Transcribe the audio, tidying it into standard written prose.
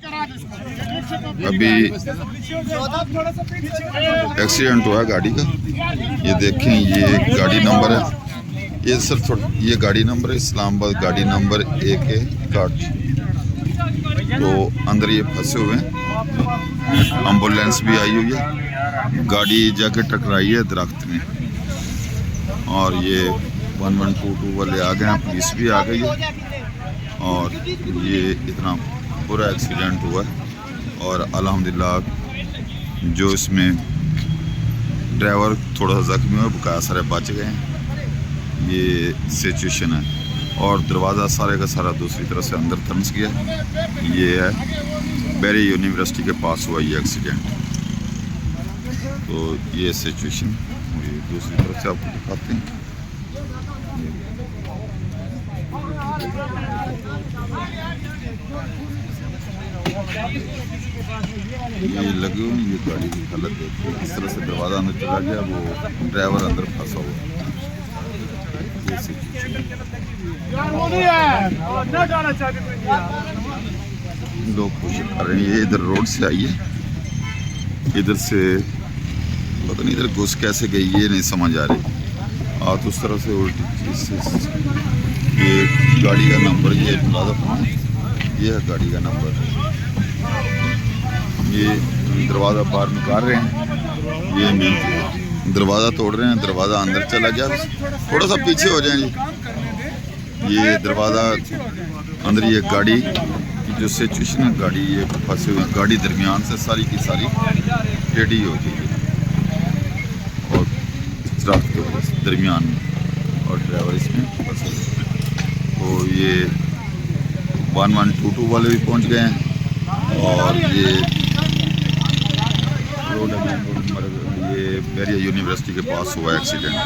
अभी एक्सीडेंट हुआ गाड़ी का। ये देखें, ये गाड़ी नंबर है, ये सर थोड़ा ये गाड़ी नंबर है इस्लामाबाद, गाड़ी नंबर AK61। तो अंदर ये फंसे हुए हैं, एम्बुलेंस भी आई हुई है, गाड़ी जाके टकराई है दरख्त में। और ये 1122 वाले आ गए हैं, पुलिस भी आ गई है। और ये इतना बुरा एक्सीडेंट हुआ है और अल्हम्दुलिल्लाह जो इसमें ड्राइवर थोड़ा सा जख्मी हुआ, बकाया सारे बच गए हैं। ये सिचुएशन है। और दरवाज़ा सारे का सारा दूसरी तरफ से अंदर धंस गया। ये है बेरी यूनिवर्सिटी के पास हुआ ये एक्सीडेंट। तो ये सिचुएशन हुई, दूसरी तरफ से आपको दिखाते हैं। ये लगे हुए, ये गाड़ी की हालत देखिए, इस तरह से दरवाज़ा अंदर चला गया, वो ड्राइवर अंदर फंसा हुआ। लोग कोशिश कर रहे हैं। ये इधर रोड से आई है, इधर से पता नहीं इधर घुस कैसे गई, ये नहीं समझ आ रही। तो उस तरह से उल्टी चीज से ये गाड़ी का नंबर, ये ये है गाड़ी का नंबर। ये दरवाज़ा बाहर निकाल रहे हैं, ये मेन दरवाज़ा तोड़ रहे हैं, दरवाज़ा अंदर चला गया। थोड़ा सा पीछे हो जाए जी। ये दरवाज़ा अंदर, ये गाड़ी की जो सिचुएशन है, गाड़ी ये फंसे हुए, गाड़ी दरमियान से सारी की सारी टेढ़ी हो गई है और दरख्त के दरमियान में, और ड्राइवर इसमें फंसे हुए। तो ये 1122 वाले भी पहुंच गए हैं। और ये रोड ये बेरिया यूनिवर्सिटी के पास हुआ एक्सीडेंट।